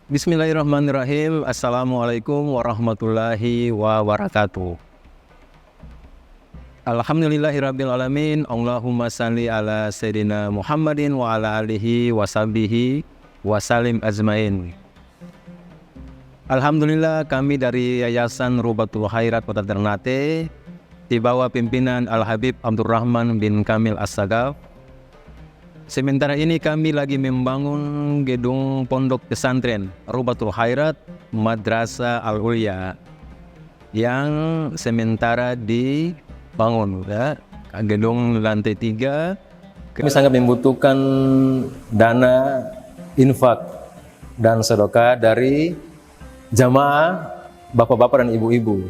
Bismillahirrahmanirrahim. Assalamualaikum warahmatullahi wabarakatuh. Alhamdulillahirrabbilalamin. Allahumma salli ala Sayyidina Muhammadin wa ala alihi wa sahbihi wa salim azmain. Alhamdulillah, kami dari Yayasan Rubatul Khairat Kota Ternate di bawah pimpinan Al-Habib Abdurrahman bin Kamil As-Sagaf. Sementara ini kami lagi membangun gedung pondok pesantren Rubatul Khairat Madrasah Al-Ulya yang sementara dibangun, ya. Gedung lantai 3. Kami sangat membutuhkan dana infak dan sedekah dari jamaah bapak-bapak dan ibu-ibu.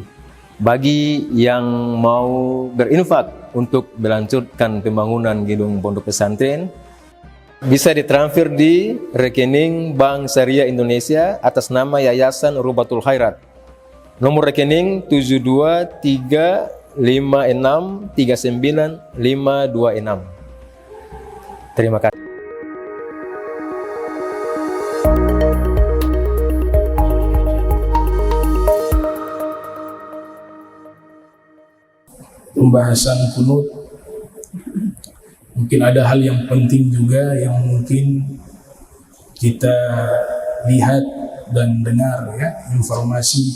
Bagi yang mau berinfak untuk melanjutkan pembangunan gedung pondok pesantren, bisa ditransfer di rekening Bank Syariah Indonesia atas nama Yayasan Rubatul Khairat. Nomor rekening 723563956. Terima kasih. Pembahasan kunut, mungkin ada hal yang penting juga yang mungkin kita lihat dan dengar, ya, informasi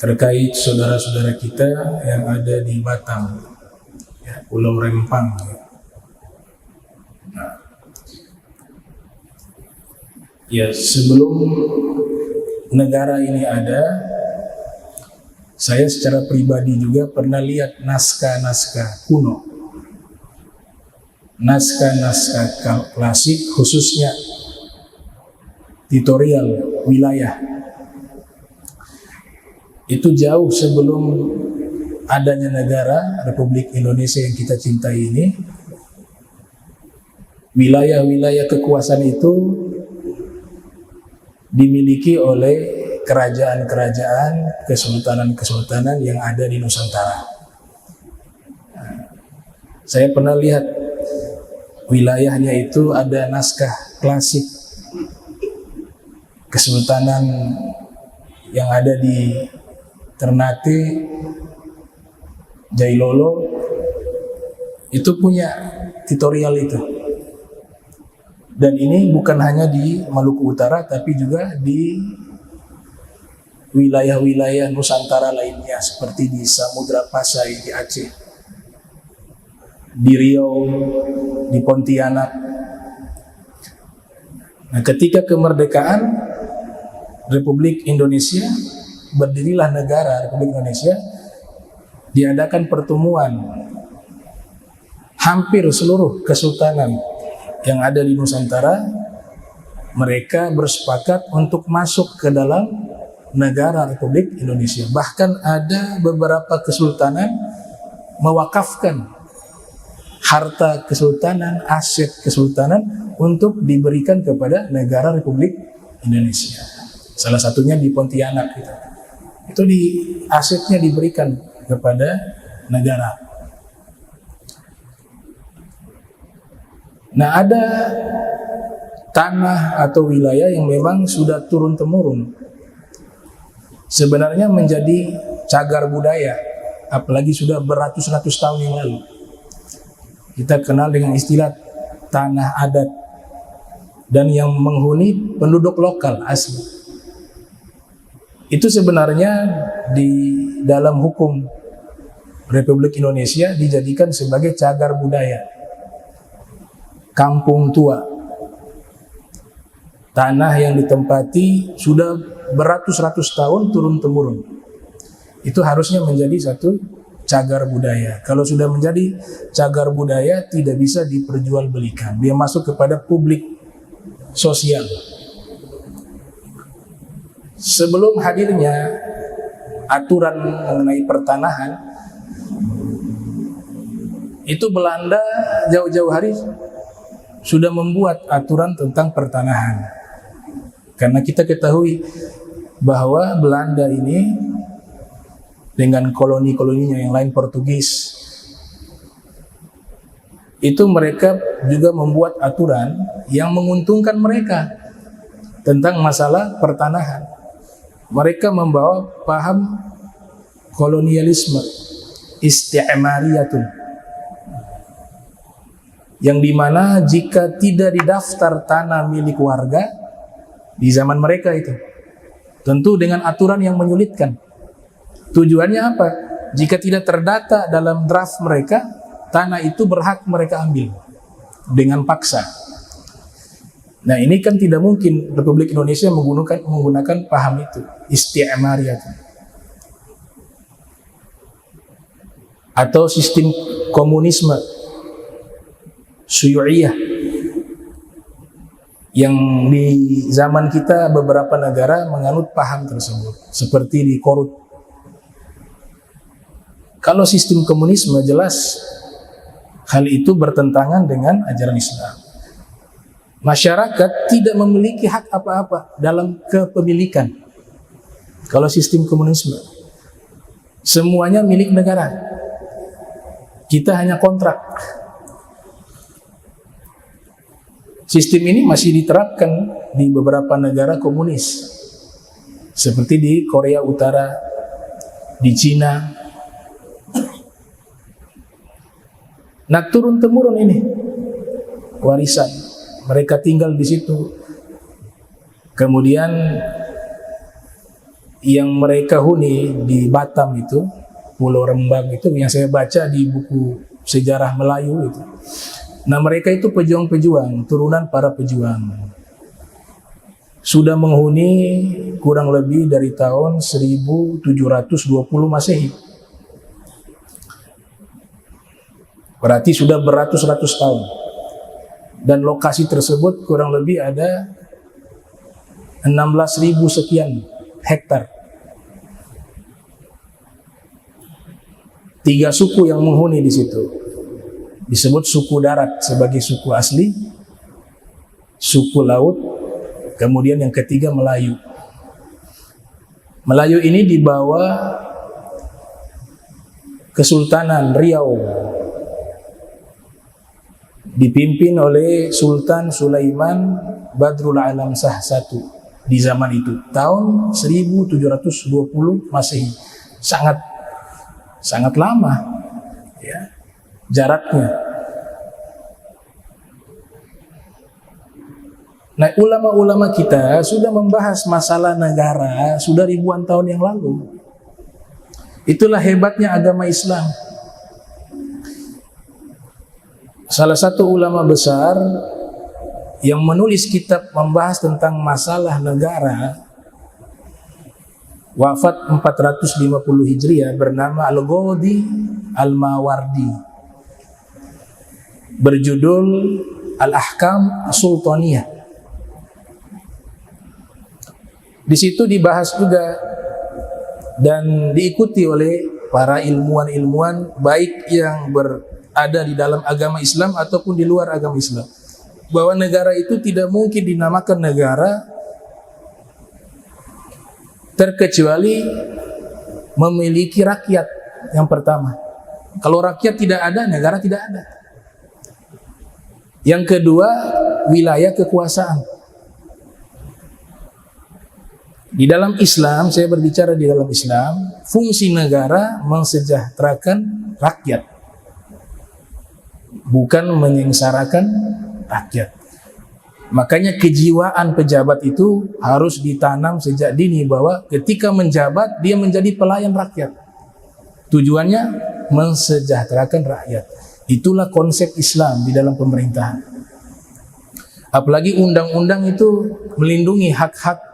terkait saudara-saudara kita yang ada di Batam, ya, Pulau Rempang. Ya, sebelum negara ini ada, saya secara pribadi juga pernah lihat naskah-naskah kuno, naskah-naskah klasik, khususnya tutorial wilayah. Itu jauh sebelum adanya negara Republik Indonesia yang kita cintai ini. Wilayah-wilayah kekuasaan itu dimiliki oleh kerajaan-kerajaan, kesultanan-kesultanan yang ada di Nusantara. Saya pernah lihat wilayahnya itu ada naskah klasik kesultanan yang ada di Ternate, Jailolo, itu punya tutorial itu. Dan ini bukan hanya di Maluku Utara, tapi juga di wilayah-wilayah Nusantara lainnya, seperti di Samudra Pasai di Aceh, di Riau, di Pontianak. Nah, ketika kemerdekaan Republik Indonesia, berdirilah negara Republik Indonesia, diadakan pertemuan hampir seluruh kesultanan yang ada di Nusantara. Mereka bersepakat untuk masuk ke dalam negara Republik Indonesia. Bahkan ada beberapa kesultanan mewakafkan harta kesultanan, aset kesultanan untuk diberikan kepada negara Republik Indonesia. Salah satunya di Pontianak itu di asetnya diberikan kepada negara. Nah, ada tanah atau wilayah yang memang sudah turun-temurun sebenarnya menjadi cagar budaya, apalagi sudah beratus-ratus tahun yang lalu. Kita kenal dengan istilah tanah adat, dan yang menghuni penduduk lokal asli. Itu sebenarnya di dalam hukum Republik Indonesia dijadikan sebagai cagar budaya, kampung tua, tanah yang ditempati sudah beratus-ratus tahun turun-temurun. Itu harusnya menjadi satu cagar budaya. Kalau sudah menjadi cagar budaya, tidak bisa diperjualbelikan. Dia masuk kepada publik sosial. Sebelum hadirnya aturan mengenai pertanahan, itu Belanda jauh-jauh hari sudah membuat aturan tentang pertanahan. Karena kita ketahui bahwa Belanda ini dengan koloni-koloninya yang lain, Portugis, itu mereka juga membuat aturan yang menguntungkan mereka. tentang masalah pertanahan. Mereka membawa paham kolonialisme, isti'mariyatun, yang dimana jika tidak didaftar tanah milik warga di zaman mereka itu, tentu dengan aturan yang menyulitkan. Tujuannya apa? Jika tidak terdata dalam draft mereka, tanah itu berhak mereka ambil dengan paksa. Nah, ini kan tidak mungkin Republik Indonesia menggunakan paham itu, isti'mariyah atau sistem komunisme syuyu'iyah, yang di zaman kita beberapa negara menganut paham tersebut, seperti di Korut. Kalau sistem komunisme jelas hal itu bertentangan dengan ajaran Islam. Masyarakat tidak memiliki hak apa-apa dalam kepemilikan. Kalau sistem komunisme, semuanya milik negara. Kita hanya kontrak. Sistem ini masih diterapkan di beberapa negara komunis, seperti di Korea Utara, di Cina. Nah, turun-temurun ini warisan. Mereka tinggal di situ. Kemudian yang mereka huni di Batam itu, Pulau Rembang itu, yang saya baca di buku sejarah Melayu itu. Nah, mereka itu pejuang-pejuang, turunan para pejuang. Sudah menghuni kurang lebih dari tahun 1720 Masehi. Berarti sudah beratus-ratus tahun. Dan lokasi tersebut kurang lebih ada 16.000 sekian hektar. 3 suku yang menghuni di situ. Disebut suku darat sebagai suku asli, suku laut, kemudian yang ketiga Melayu. Melayu ini di bawah Kesultanan Riau, dipimpin oleh Sultan Sulaiman Badrul Alam Shah I di zaman itu, tahun 1720 Masehi. Sangat lama ya jaraknya. Nah, ulama-ulama kita sudah membahas masalah negara sudah ribuan tahun yang lalu. Itulah hebatnya agama Islam. Salah satu ulama besar yang menulis kitab membahas tentang masalah negara, wafat 450 Hijriah, bernama Al-Ghadi Al-Mawardi, berjudul Al-Ahkam Sultaniyah. Di situ dibahas juga dan diikuti oleh para ilmuwan-ilmuwan baik yang berada di dalam agama Islam ataupun di luar agama Islam, bahwa negara itu tidak mungkin dinamakan negara terkecuali memiliki rakyat. Yang pertama, kalau rakyat tidak ada, negara tidak ada. Yang kedua, wilayah kekuasaan. Di dalam Islam, saya berbicara di dalam Islam, fungsi negara mensejahterakan rakyat, bukan menyengsarakan rakyat. Makanya kejiwaan pejabat itu harus ditanam sejak dini, bahwa ketika menjabat dia menjadi pelayan rakyat. Tujuannya mensejahterakan rakyat. Itulah konsep Islam di dalam pemerintahan. Apalagi undang-undang itu melindungi hak-hak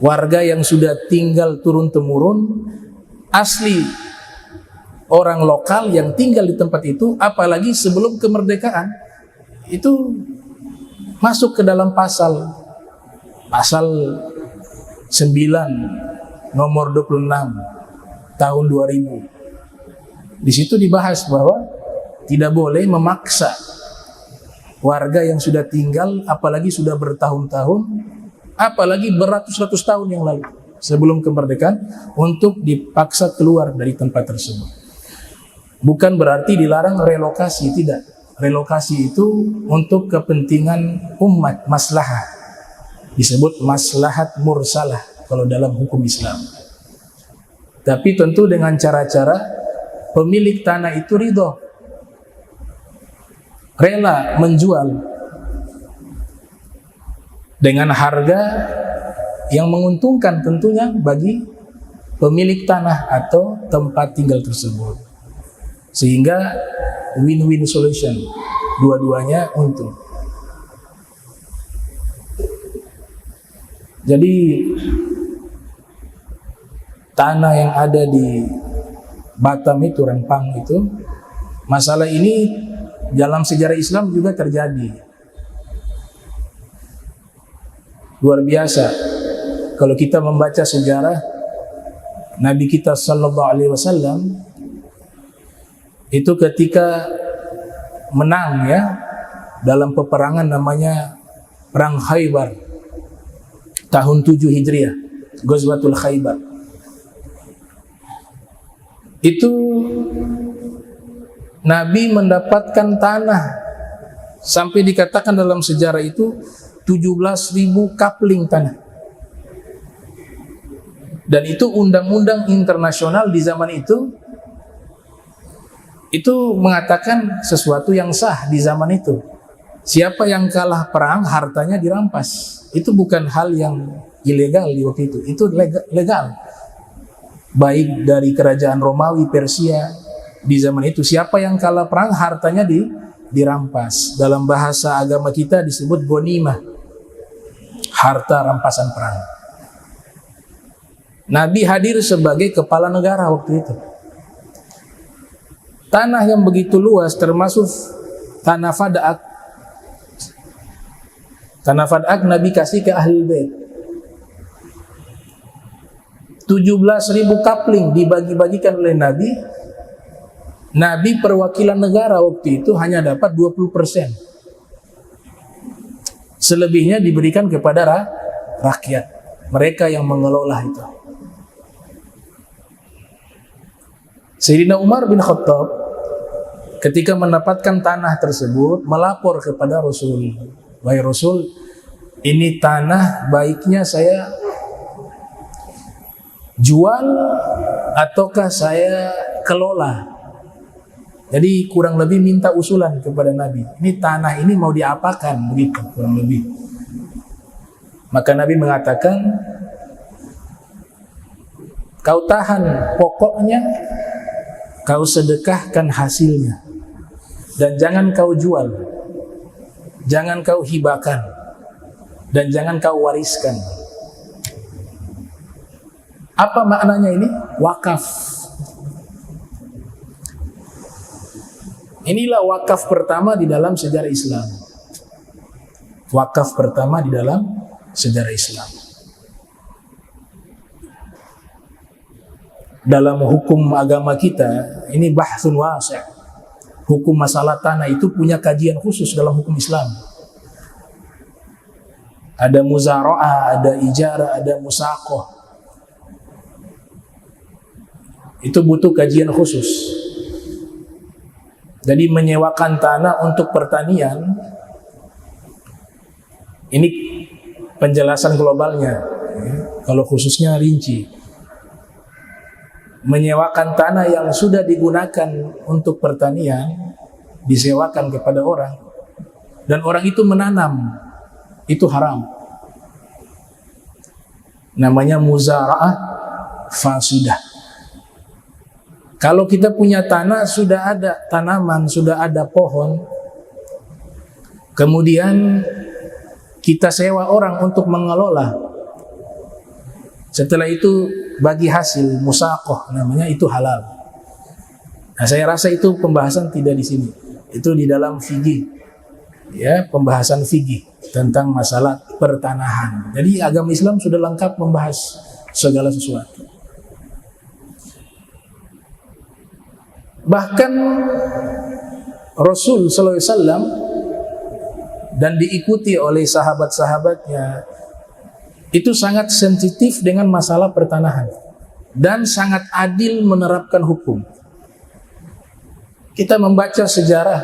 warga yang sudah tinggal turun-temurun, asli orang lokal yang tinggal di tempat itu, apalagi sebelum kemerdekaan. Itu masuk ke dalam pasal 9 nomor 26 tahun 2000. Di situ dibahas bahwa tidak boleh memaksa warga yang sudah tinggal, apalagi sudah bertahun-tahun, apalagi beratus-ratus tahun yang lalu sebelum kemerdekaan, untuk dipaksa keluar dari tempat tersebut. Bukan berarti dilarang relokasi, tidak. Relokasi itu untuk kepentingan umat, maslahah. disebut maslahat mursalah kalau dalam hukum Islam. Tapi tentu dengan cara-cara pemilik tanah itu ridho, rela menjual dengan harga yang menguntungkan tentunya bagi pemilik tanah atau tempat tinggal tersebut, sehingga win-win solution, dua-duanya untung. Jadi tanah yang ada di Batam itu, Rempang itu, masalah ini dalam sejarah Islam juga terjadi. Luar biasa. Kalau kita membaca sejarah Nabi kita sallallahu alaihi wasallam itu ketika menang ya dalam peperangan namanya Perang Khaybar tahun 7 Hijriah, Ghazwatul Khaybar. Itu Nabi mendapatkan tanah sampai dikatakan dalam sejarah itu 17.000 kapling tanah. Dan itu undang-undang internasional di zaman itu mengatakan sesuatu yang sah di zaman itu. Siapa yang kalah perang hartanya dirampas. Itu bukan hal yang ilegal di waktu itu legal. Baik dari kerajaan Romawi, Persia di zaman itu, siapa yang kalah perang hartanya dirampas. Dalam bahasa agama kita disebut ghanimah, harta rampasan perang. Nabi hadir sebagai kepala negara waktu itu. Tanah yang begitu luas termasuk tanah Fada'ak. Tanah Fada'ak Nabi kasih ke Ahlul Bait. 17.000 kapling dibagi-bagikan oleh Nabi. Nabi perwakilan negara waktu itu hanya dapat 20%. Selebihnya diberikan kepada rakyat. Mereka yang mengelola itu. Sayyidina Umar bin Khattab ketika mendapatkan tanah tersebut melapor kepada Rasul. Wahai Rasul, ini tanah baiknya saya jual ataukah saya kelola. Jadi kurang lebih minta usulan kepada Nabi. Ini tanah ini mau diapakan, begitu kurang lebih. Maka Nabi mengatakan, kau tahan pokoknya, kau sedekahkan hasilnya, dan jangan kau jual, jangan kau hibahkan, dan jangan kau wariskan. Apa maknanya ini? Wakaf. Inilah wakaf pertama di dalam sejarah Islam. Wakaf pertama di dalam sejarah Islam. Dalam hukum agama kita, ini bahsun wasi'. Hukum masalah tanah itu punya kajian khusus dalam hukum Islam. Ada muzara'ah, ada ijarah, ada musaqah. Itu butuh kajian khusus. Jadi menyewakan tanah untuk pertanian, ini penjelasan globalnya. Kalau khususnya rinci. Menyewakan tanah yang sudah digunakan untuk pertanian, disewakan kepada orang, dan orang itu menanam, itu haram. Namanya muzara'ah fasidah. Kalau kita punya tanah, sudah ada tanaman, sudah ada pohon, kemudian kita sewa orang untuk mengelola, setelah itu bagi hasil musaqah namanya, itu halal. Nah, saya rasa itu pembahasan tidak di sini. Itu di dalam fikih. Ya, pembahasan fikih tentang masalah pertanahan. Jadi agama Islam sudah lengkap membahas segala sesuatu. Bahkan Rasul sallallahu alaihi wasallam dan diikuti oleh sahabat-sahabatnya itu sangat sensitif dengan masalah pertanahan dan sangat adil menerapkan hukum. Kita membaca sejarah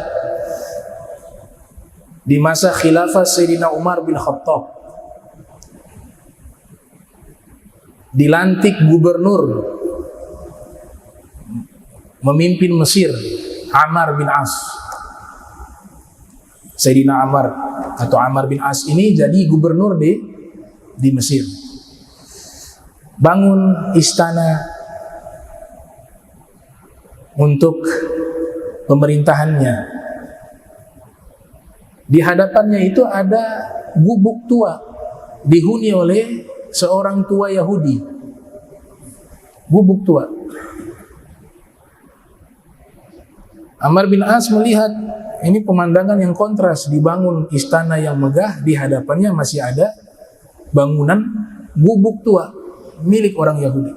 di masa khilafah Sayyidina Umar bin Khattab. dilantik gubernur memimpin Mesir, Ammar bin As. Sayyidina Ammar atau Ammar bin As ini jadi gubernur di Mesir. Bangun istana untuk pemerintahannya. Di hadapannya itu ada gubuk tua dihuni oleh seorang tua Yahudi. Gubuk tua. Ammar bin As melihat ini pemandangan yang kontras, dibangun istana yang megah, di hadapannya masih ada bangunan gubuk tua milik orang Yahudi.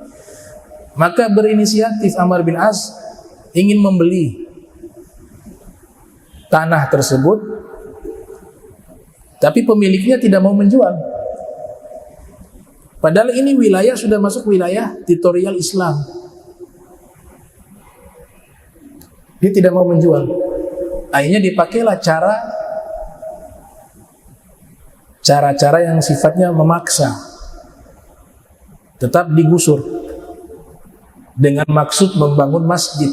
Maka berinisiatif Ammar bin As ingin membeli tanah tersebut, tapi pemiliknya tidak mau menjual. Padahal ini wilayah sudah masuk wilayah teritorial Islam. Dia tidak mau menjual. Akhirnya dipakailah cara-cara yang sifatnya memaksa. Tetap digusur dengan maksud membangun masjid.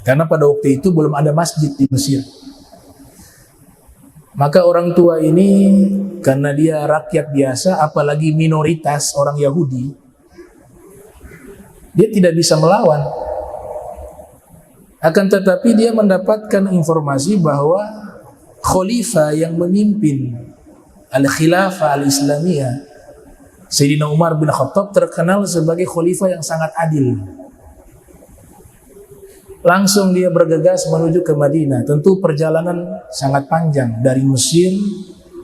Karena pada waktu itu belum ada masjid di Mesir. Maka orang tua ini, karena dia rakyat biasa, apalagi minoritas orang Yahudi, dia tidak bisa melawan. Akan tetapi dia mendapatkan informasi bahwa khalifah yang memimpin al-khilafah al-islamiyah, Sayyidina Umar bin Khattab, terkenal sebagai khalifah yang sangat adil. Langsung dia bergegas menuju ke Madinah. Tentu perjalanan sangat panjang dari Mesir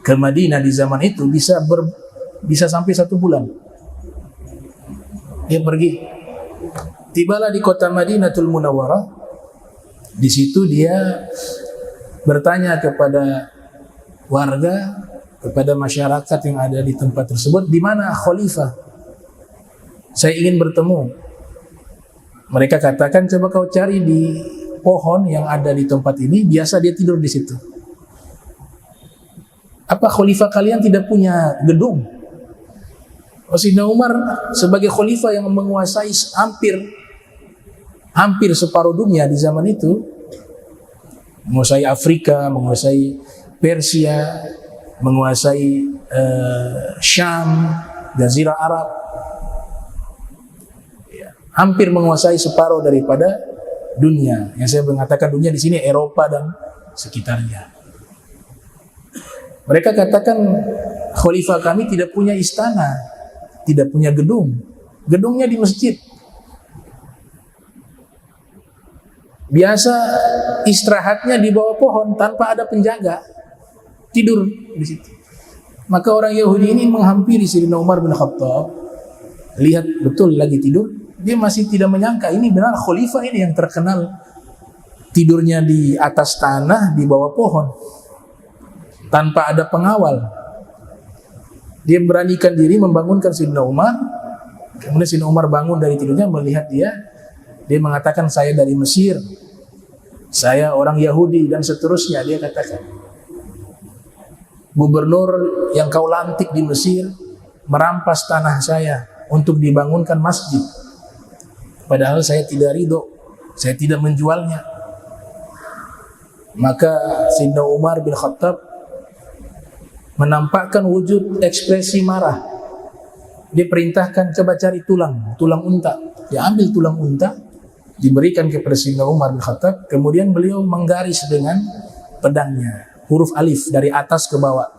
ke Madinah di zaman itu bisa sampai 1 bulan. Dia pergi. Tibalah di kota Madinatul Munawwarah. Di situ dia bertanya kepada warga, kepada masyarakat yang ada di tempat tersebut, di mana khalifah? Saya ingin bertemu. Mereka katakan, coba kau cari di pohon yang ada di tempat ini, biasa dia tidur di situ. Apa khalifah kalian tidak punya gedung? Sayyidina Umar sebagai khalifah yang menguasai hampir separuh dunia di zaman itu, menguasai Afrika, menguasai Persia, menguasai Syam, Jazirah Arab, hampir menguasai separuh daripada dunia. Yang saya mengatakan dunia di sini Eropa dan sekitarnya. Mereka katakan khalifah kami tidak punya istana, tidak punya gedung, gedungnya di masjid. Biasa istirahatnya di bawah pohon tanpa ada penjaga, tidur di situ. Maka orang Yahudi ini menghampiri Sayyidina Umar bin Khattab, lihat betul lagi tidur. Dia masih tidak menyangka ini benar khalifah ini yang terkenal tidurnya di atas tanah di bawah pohon tanpa ada pengawal. Dia beranikan diri membangunkan Sayyidina Umar. Kemudian Sayyidina Umar bangun dari tidurnya, melihat dia mengatakan, saya dari Mesir, saya orang Yahudi, dan seterusnya. Dia katakan, gubernur yang kau lantik di Mesir merampas tanah saya untuk dibangunkan masjid. Padahal saya tidak ridho, saya tidak menjualnya. Maka Sayyidina Umar bin Khattab menampakkan wujud ekspresi marah. Dia perintahkan, coba cari tulang unta. Dia ambil tulang unta, diberikan kepada Sayyidina Umar bin Khattab. Kemudian beliau menggaris dengan pedangnya huruf alif dari atas ke bawah.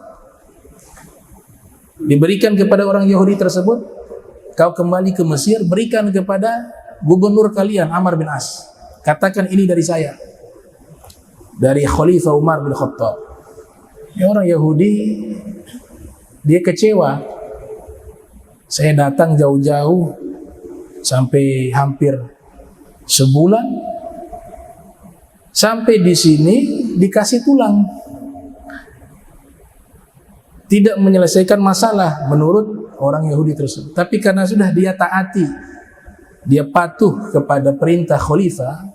Diberikan kepada orang Yahudi tersebut, kau kembali ke Mesir, berikan kepada gubernur kalian Ammar bin As, katakan ini dari saya, dari Khalifah Umar bin Khattab. Ini orang Yahudi, dia kecewa. Saya datang jauh-jauh sampai hampir sebulan, sampai di sini dikasih tulang, tidak menyelesaikan masalah menurut orang Yahudi tersebut. Tapi karena sudah dia taati, dia patuh kepada perintah khalifah,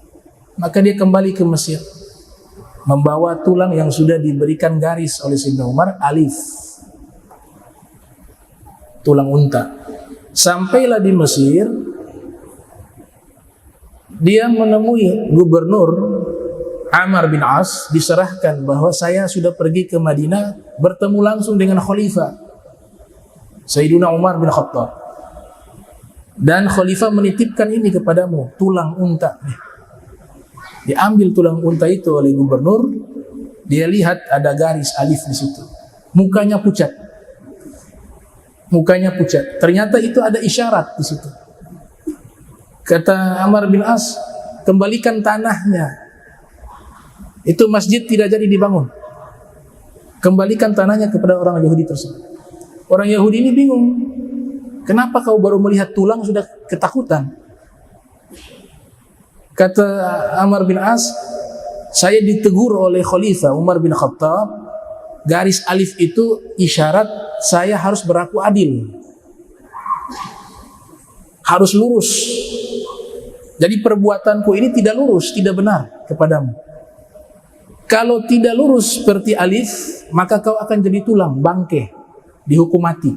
maka dia kembali ke Mesir membawa tulang yang sudah diberikan garis oleh Sayyidina Umar, alif, tulang unta. Sampailah di Mesir, dia menemui gubernur Amr bin As, diserahkan bahwa saya sudah pergi ke Madinah bertemu langsung dengan khalifah Sayyidina Umar bin Khattab, dan khalifah menitipkan ini kepadamu, tulang unta. Diambil tulang unta itu oleh gubernur, dia lihat ada garis alif di situ, mukanya pucat. Ternyata itu ada isyarat di situ. Kata Amr bin As, kembalikan tanahnya. Itu masjid tidak jadi dibangun. Kembalikan tanahnya kepada orang Yahudi tersebut. Orang Yahudi ini bingung. Kenapa kau baru melihat tulang sudah ketakutan? Kata Amr bin As, saya ditegur oleh Khalifah Umar bin Khattab. Garis alif itu isyarat saya harus berlaku adil, harus lurus. Jadi perbuatanku ini tidak lurus, tidak benar kepadamu. Kalau tidak lurus seperti alif, maka kau akan jadi tulang, bangke, dihukum mati.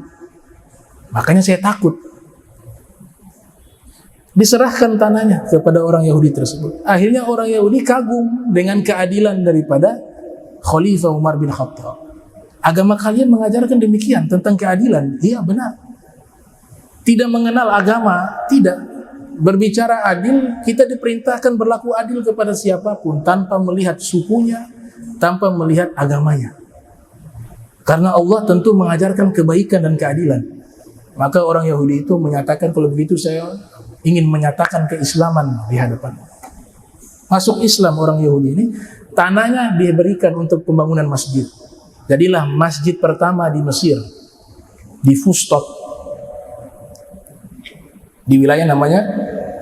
Makanya saya takut. Diserahkan tanahnya kepada orang Yahudi tersebut. Akhirnya orang Yahudi kagum dengan keadilan daripada Khalifah Umar bin Khattab. Agama kalian mengajarkan demikian tentang keadilan. Iya, benar. Tidak mengenal agama, tidak. Berbicara adil, kita diperintahkan berlaku adil kepada siapapun tanpa melihat sukunya, tanpa melihat agamanya. Karena Allah tentu mengajarkan kebaikan dan keadilan. Maka orang Yahudi itu menyatakan, kalau begitu saya ingin menyatakan keislaman di hadapan. Masuk Islam orang Yahudi ini, tanahnya diberikan untuk pembangunan masjid. Jadilah masjid pertama di Mesir, di Fustot, di wilayah namanya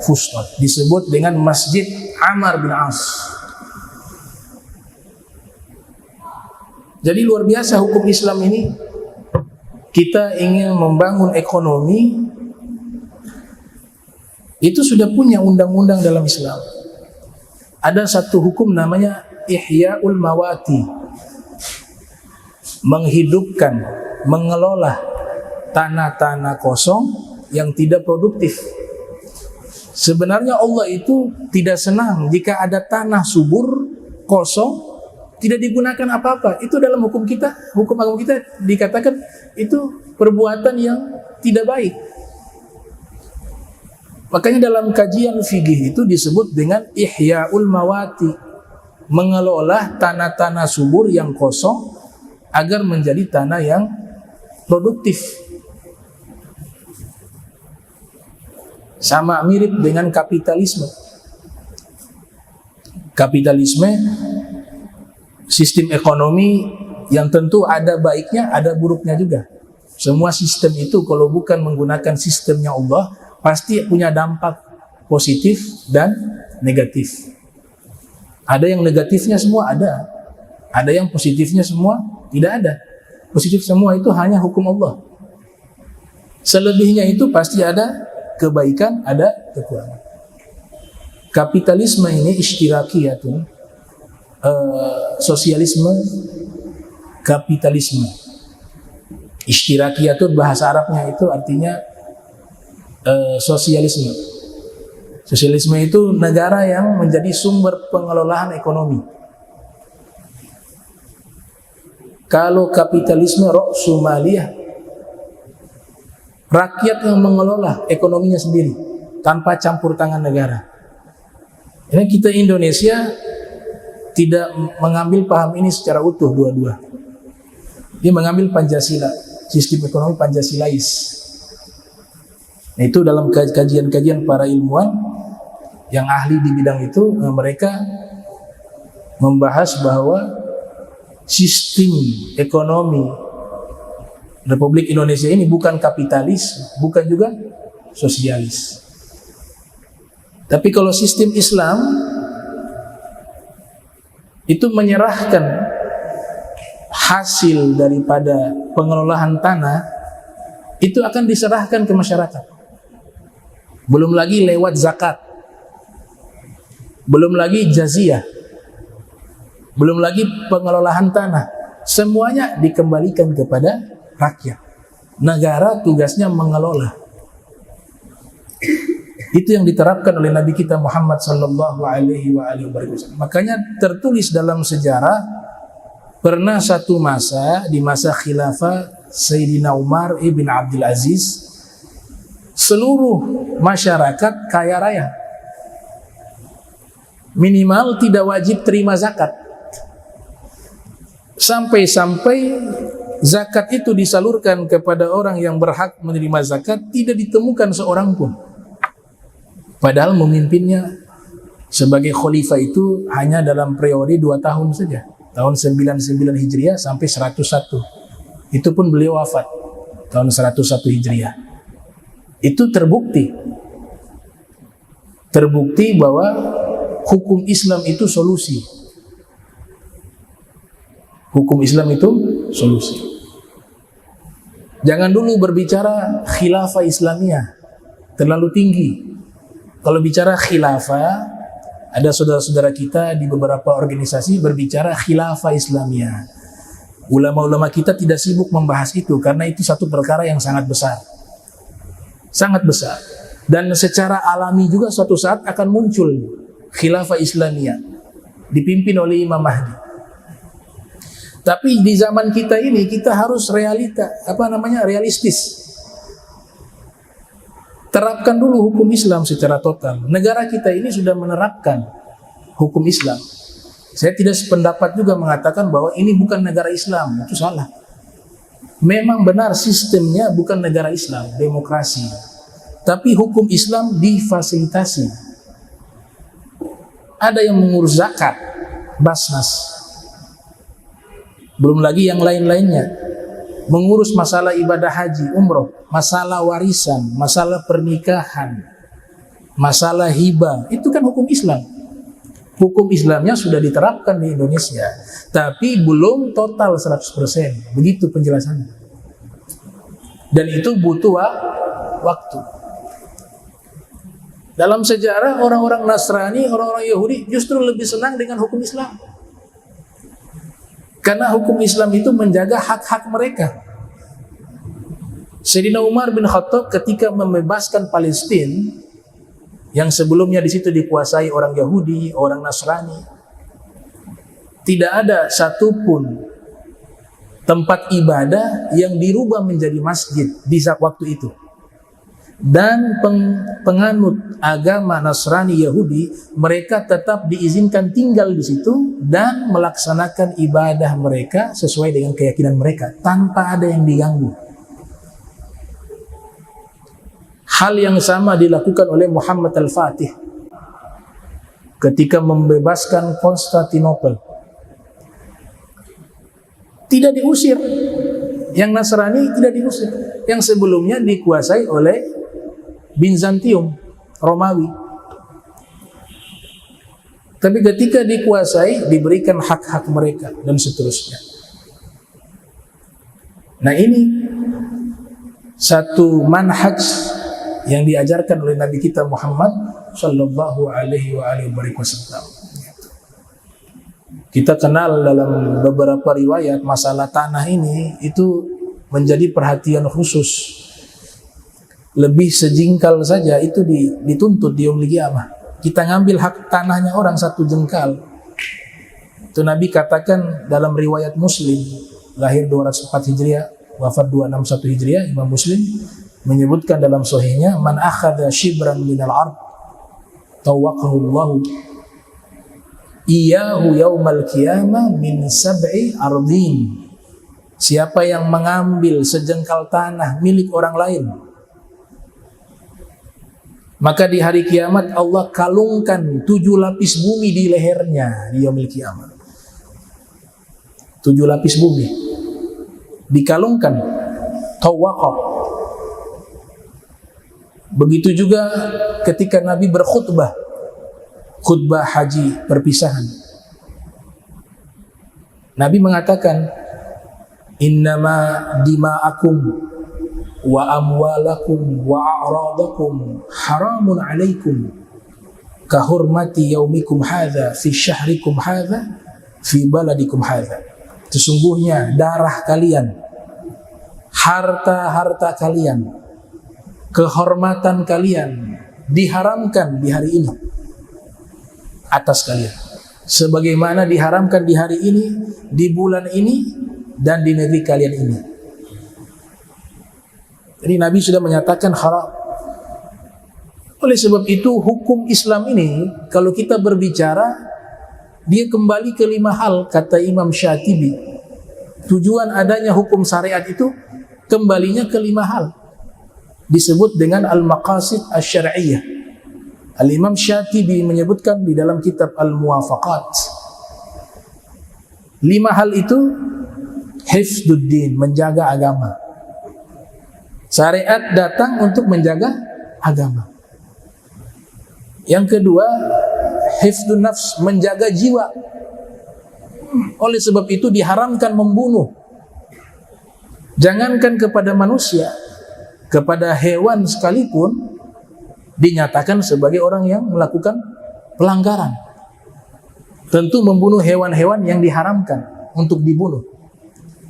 Fustot, disebut dengan Masjid Amr bin As. Jadi luar biasa hukum Islam ini. Kita ingin membangun ekonomi, itu sudah punya undang-undang dalam Islam. Ada satu hukum namanya Ihya'ul Mawati, menghidupkan, mengelola tanah-tanah kosong yang tidak produktif. Sebenarnya Allah itu tidak senang jika ada tanah subur, kosong, tidak digunakan apa-apa. Itu dalam hukum kita, hukum agama kita dikatakan itu perbuatan yang tidak baik. Makanya dalam kajian fikih itu disebut dengan Ihya'ul Mawati, mengelola tanah-tanah subur yang kosong agar menjadi tanah yang produktif. Sama mirip dengan kapitalisme. Kapitalisme sistem ekonomi yang tentu ada baiknya, ada buruknya juga. Semua sistem itu kalau bukan menggunakan sistemnya Allah, pasti punya dampak positif dan negatif. Ada yang negatifnya semua ada. Ada yang positifnya semua tidak ada. Positif semua itu hanya hukum Allah. Selebihnya itu pasti ada kebaikan, ada kekurangan. Kapitalisme ini ishtirakiyatun, sosialisme, kapitalisme. Ishtirakiyatun bahasa Arabnya itu artinya sosialisme. Sosialisme itu negara yang menjadi sumber pengelolaan ekonomi. Kalau kapitalisme ra'su maliyah, rakyat yang mengelola ekonominya sendiri tanpa campur tangan negara. Ini kita Indonesia tidak mengambil paham ini secara utuh dua-dua. Dia mengambil Pancasila, sistem ekonomi Pancasilais. Nah, itu dalam kajian-kajian para ilmuwan yang ahli di bidang itu, mereka membahas bahwa sistem ekonomi Republik Indonesia ini bukan kapitalis, bukan juga sosialis. Tapi kalau sistem Islam itu menyerahkan hasil daripada pengelolaan tanah itu akan diserahkan ke masyarakat. Belum lagi lewat zakat, belum lagi jaziah, belum lagi pengelolaan tanah. Semuanya dikembalikan kepada rakyat. Negara tugasnya mengelola. Itu yang diterapkan oleh Nabi kita Muhammad sallallahu alaihi wasallam. Makanya tertulis dalam sejarah, pernah satu masa, di masa khilafah Sayyidina Umar ibn Abdul Aziz, seluruh masyarakat kaya raya, minimal tidak wajib terima zakat. Sampai-sampai zakat itu disalurkan kepada orang yang berhak menerima zakat, tidak ditemukan seorang pun. Padahal memimpinnya sebagai khalifah itu hanya dalam periode 2 tahun saja. Tahun 99 Hijriah sampai 101. Itu pun beliau wafat tahun 101 Hijriah. Itu terbukti bahwa hukum Islam itu solusi. Hukum Islam itu solusi. Jangan dulu berbicara khilafah Islamiyah, terlalu tinggi. Kalau bicara khilafah, ada saudara-saudara kita di beberapa organisasi berbicara khilafah Islamiyah. Ulama-ulama kita tidak sibuk membahas itu karena itu satu perkara yang sangat besar. Sangat besar. Dan secara alami juga suatu saat akan muncul khilafah Islamiyah dipimpin oleh Imam Mahdi. Tapi di zaman kita ini kita harus realistis. Terapkan dulu hukum Islam secara total. Negara kita ini sudah menerapkan hukum Islam. Saya tidak sependapat juga mengatakan bahwa ini bukan negara Islam, itu salah. Memang benar sistemnya bukan negara Islam, demokrasi. Tapi hukum Islam difasilitasi. Ada yang mengurus zakat, Basnas. Belum lagi yang lain-lainnya. Mengurus masalah ibadah haji, umroh, masalah warisan, masalah pernikahan, masalah hibah, itu kan hukum Islam. Hukum Islamnya sudah diterapkan di Indonesia, tapi belum total 100%. Begitu penjelasannya. Dan itu butuh waktu. Dalam sejarah orang-orang Nasrani, orang-orang Yahudi justru lebih senang dengan hukum Islam. Karena hukum Islam itu menjaga hak-hak mereka. Sayyidina Umar bin Khattab ketika membebaskan Palestina yang sebelumnya di situ dikuasai orang Yahudi, orang Nasrani, tidak ada satupun tempat ibadah yang dirubah menjadi masjid di waktu itu. Dan penganut agama Nasrani Yahudi, mereka tetap diizinkan tinggal di situ dan melaksanakan ibadah mereka sesuai dengan keyakinan mereka tanpa ada yang diganggu. Hal yang sama dilakukan oleh Muhammad Al-Fatih ketika membebaskan Konstantinopel. Tidak diusir, yang Nasrani tidak diusir, yang sebelumnya dikuasai oleh Bizantium, Romawi. Tapi ketika dikuasai, diberikan hak-hak mereka dan seterusnya. Nah, ini satu manhaj yang diajarkan oleh Nabi kita Muhammad sallallahu alaihi wasallam. Kita kenal dalam beberapa riwayat masalah tanah ini itu menjadi perhatian khusus. Lebih sejengkal saja itu dituntut di yaumil qiyamah. Kita ngambil hak tanahnya orang 1 jengkal. Itu Nabi katakan dalam riwayat Muslim, lahir 204 Hijriah, wafat 261 Hijriah, Imam Muslim menyebutkan dalam sahihnya, man akhadha shibran minal ard tawaqahu Allah iyahu yaumal qiyamah min sab'i ardin. Siapa yang mengambil sejengkal tanah milik orang lain, maka di hari kiamat Allah kalungkan 7 lapis bumi di lehernya di yaumil kiamat. 7 lapis bumi dikalungkan, tawaqah. Begitu juga ketika Nabi berkhutbah, khutbah haji perpisahan. Nabi mengatakan, innama dima'akum wa amwalakum wa a'radakum haramun alaikum kahurmati yaumikum hadha fi syahrikum hadha fi baladikum hadha. Sesungguhnya darah kalian, harta-harta kalian, kehormatan kalian diharamkan di hari ini atas kalian, sebagaimana diharamkan di hari ini, di bulan ini, dan di negeri kalian ini. Jadi Nabi sudah menyatakan haram. Oleh sebab itu hukum Islam ini, kalau kita berbicara, dia kembali ke 5 hal, kata Imam Syatibi. Tujuan adanya hukum syariat itu kembalinya ke 5 hal, disebut dengan al-maqasid asy-syar'iyyah. Al-Imam Syatibi menyebutkan di dalam kitab Al-Muwafaqat, 5 hal itu: hifdzuddin, menjaga agama. Syariat datang untuk menjaga agama. Yang kedua, hifdzun nafs, menjaga jiwa. Oleh sebab itu diharamkan membunuh. Jangankan kepada manusia, kepada hewan sekalipun dinyatakan sebagai orang yang melakukan pelanggaran. Tentu membunuh hewan-hewan yang diharamkan untuk dibunuh.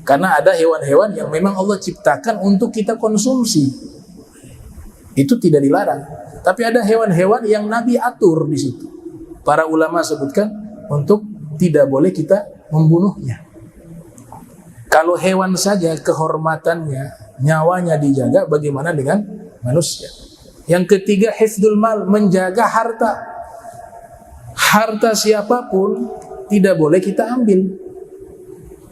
Karena ada hewan-hewan yang memang Allah ciptakan untuk kita konsumsi. Itu tidak dilarang. Tapi ada hewan-hewan yang Nabi atur di situ. Para ulama sebutkan untuk tidak boleh kita membunuhnya. Kalau hewan saja kehormatannya, nyawanya dijaga, bagaimana dengan manusia? Yang ketiga, hifdzul mal, menjaga harta. Harta siapapun tidak boleh kita ambil.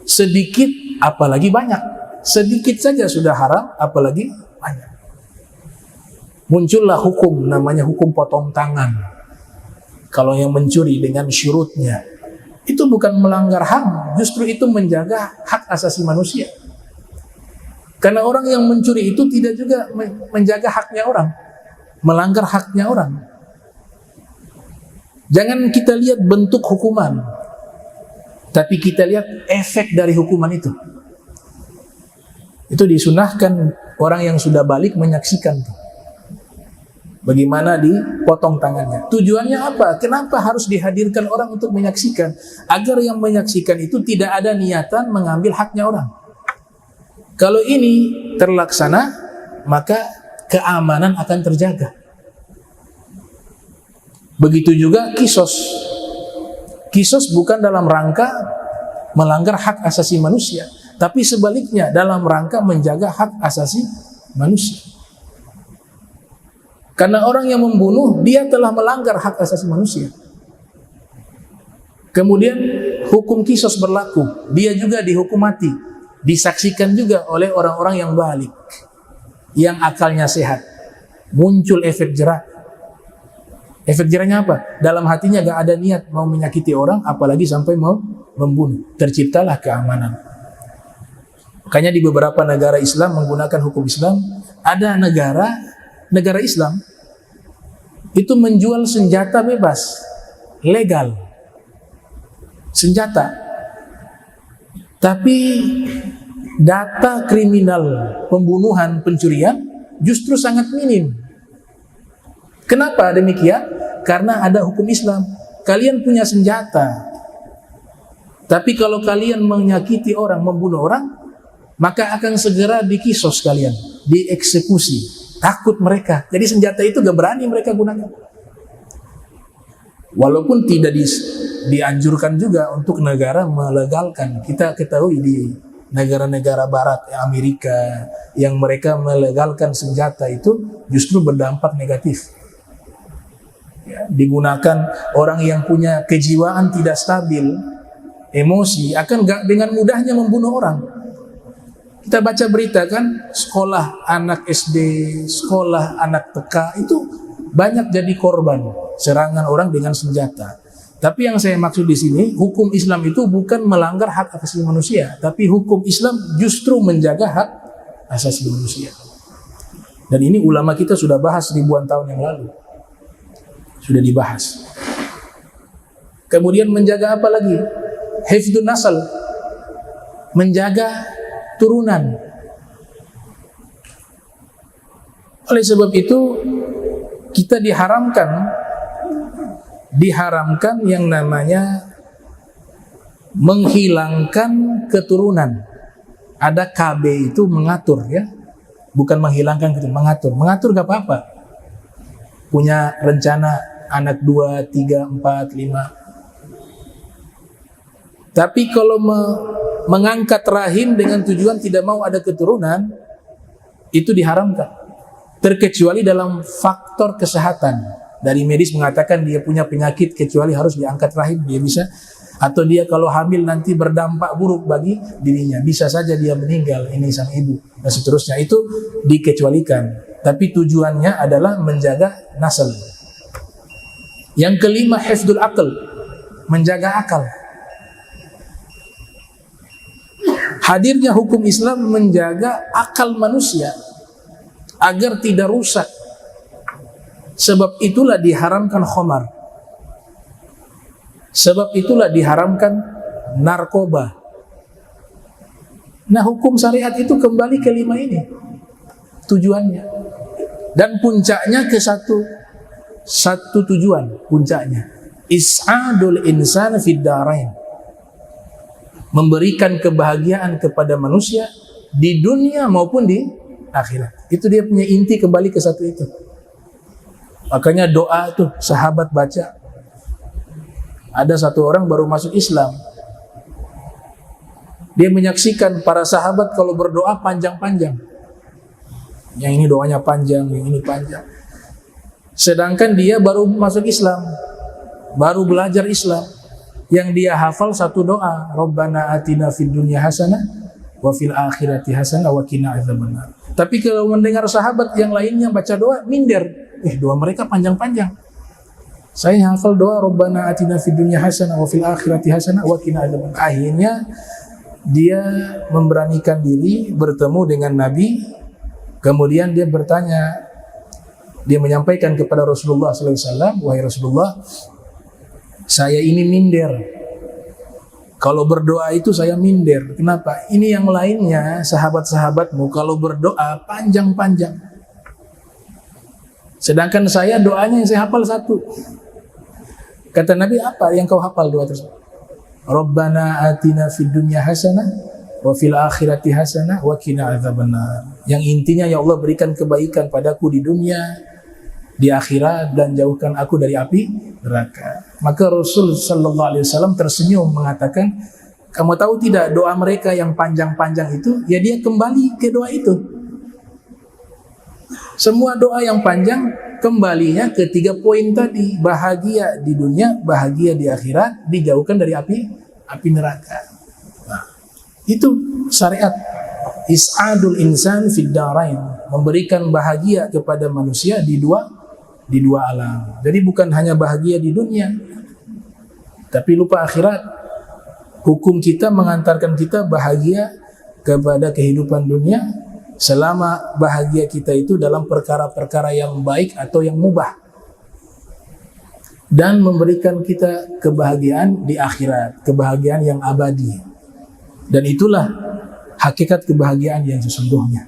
Sedikit apalagi banyak. Sedikit saja sudah haram, apalagi banyak. Muncullah hukum, namanya hukum potong tangan. Kalau yang mencuri dengan syurutnya, itu bukan melanggar HAM, justru itu menjaga hak asasi manusia. Karena orang yang mencuri itu tidak juga menjaga haknya orang, melanggar haknya orang. Jangan kita lihat bentuk hukuman, tapi kita lihat efek dari hukuman itu. Itu disunahkan orang yang sudah balik menyaksikan tuh. Bagaimana dipotong tangannya. Tujuannya apa? Kenapa harus dihadirkan orang untuk menyaksikan? Agar yang menyaksikan itu tidak ada niatan mengambil haknya orang. Kalau ini terlaksana, maka keamanan akan terjaga. Begitu juga kisos. Kisos bukan dalam rangka melanggar hak asasi manusia, tapi sebaliknya dalam rangka menjaga hak asasi manusia. Karena orang yang membunuh, dia telah melanggar hak asasi manusia. Kemudian hukum kisos berlaku, dia juga dihukum mati, disaksikan juga oleh orang-orang yang balik, yang akalnya sehat. Muncul efek jerah. Efek jerahnya apa? Dalam hatinya gak ada niat mau menyakiti orang, apalagi sampai mau membunuh. Terciptalah keamanan. Makanya di beberapa negara Islam menggunakan hukum Islam, ada negara Islam itu menjual senjata bebas, legal, senjata. Tapi data kriminal pembunuhan, pencurian justru sangat minim. Kenapa demikian? Karena ada hukum Islam. Kalian punya senjata, tapi kalau kalian menyakiti orang, membunuh orang, maka akan segera dikisos kalian, dieksekusi. Takut mereka. Jadi senjata itu gak berani mereka gunakan. Walaupun tidak dianjurkan juga untuk negara melegalkan. Kita ketahui di negara-negara barat, Amerika, yang mereka melegalkan senjata itu justru berdampak negatif. Ya, digunakan orang yang punya kejiwaan tidak stabil, emosi, akan gak dengan mudahnya membunuh orang. Kita baca berita kan, sekolah anak SD, sekolah anak TK, itu banyak jadi korban serangan orang dengan senjata. Tapi yang saya maksud di sini, hukum Islam itu bukan melanggar hak asasi manusia, tapi hukum Islam justru menjaga hak asasi manusia. Dan ini ulama kita sudah bahas ribuan tahun yang lalu. Sudah dibahas. Kemudian menjaga apa lagi? Hifdzun nasl, menjaga turunan. Oleh sebab itu kita diharamkan yang namanya menghilangkan keturunan. Ada KB itu mengatur, ya, bukan menghilangkan, mengatur. Mengatur gak apa-apa. punya rencana anak 2, 3, 4, 5. Tapi kalau mengangkat rahim dengan tujuan tidak mau ada keturunan, itu diharamkan. Terkecuali dalam faktor kesehatan. Dari medis mengatakan dia punya penyakit kecuali harus diangkat rahim, dia bisa. Atau dia kalau hamil nanti berdampak buruk bagi dirinya, bisa saja dia meninggal, ini sang ibu, dan seterusnya. Itu dikecualikan. Tapi tujuannya adalah menjaga nasl. Yang kelima, hifdzul aql, menjaga akal. Hadirnya hukum Islam menjaga akal manusia agar tidak rusak. Sebab itulah diharamkan khamar. Sebab itulah diharamkan narkoba. Nah, hukum syariat itu kembali ke 5 ini tujuannya. Dan puncaknya ke satu tujuan, puncaknya is'adul insan fid darain, memberikan kebahagiaan kepada manusia di dunia maupun di akhirat. Itu dia punya inti, kembali ke satu itu. Makanya doa tuh sahabat baca. Ada satu orang baru masuk Islam, dia menyaksikan para sahabat kalau berdoa panjang-panjang. Yang ini doanya panjang, yang ini panjang. Sedangkan dia baru masuk Islam, baru belajar Islam. Yang dia hafal satu doa, Rabbana atina fid dunya hasanah wa fil akhirati hasanah wa qina adzabannar. Tapi kalau mendengar sahabat yang lainnya baca doa, minder. Doa mereka panjang-panjang. Saya hafal doa Rabbana atina fid dunya hasanah wa fil akhirati hasanah wa qina adzabannar. Akhirnya dia memberanikan diri bertemu dengan Nabi. Kemudian dia bertanya, dia menyampaikan kepada Rasulullah SAW, wahai Rasulullah, saya ini minder. Kalau berdoa itu saya minder. Kenapa? Ini yang lainnya, sahabat-sahabatmu kalau berdoa panjang-panjang. Sedangkan saya doanya yang saya hafal satu. Kata Nabi, apa yang kau hafal doa tersebut? Rabbana atina fid dunya hasanah wa fil akhirati hasanah wa qina adzabannar. Yang intinya, ya Allah berikan kebaikan padaku di dunia, di akhirat, dan jauhkan aku dari api neraka. Maka Rasul sallallahu alaihi wasallam tersenyum mengatakan, kamu tahu tidak doa mereka yang panjang-panjang itu, ya dia kembali ke doa itu. Semua doa yang panjang kembalinya ke 3 poin tadi, bahagia di dunia, bahagia di akhirat, dijauhkan dari api neraka. Nah, itu syariat is'adul insan fid darain, memberikan bahagia kepada manusia di dua alam. Jadi bukan hanya bahagia di dunia, tapi lupa akhirat. Hukum kita mengantarkan kita bahagia kepada kehidupan dunia selama bahagia kita itu dalam perkara-perkara yang baik atau yang mubah, dan memberikan kita kebahagiaan di akhirat, kebahagiaan yang abadi. Dan itulah hakikat kebahagiaan yang sesungguhnya.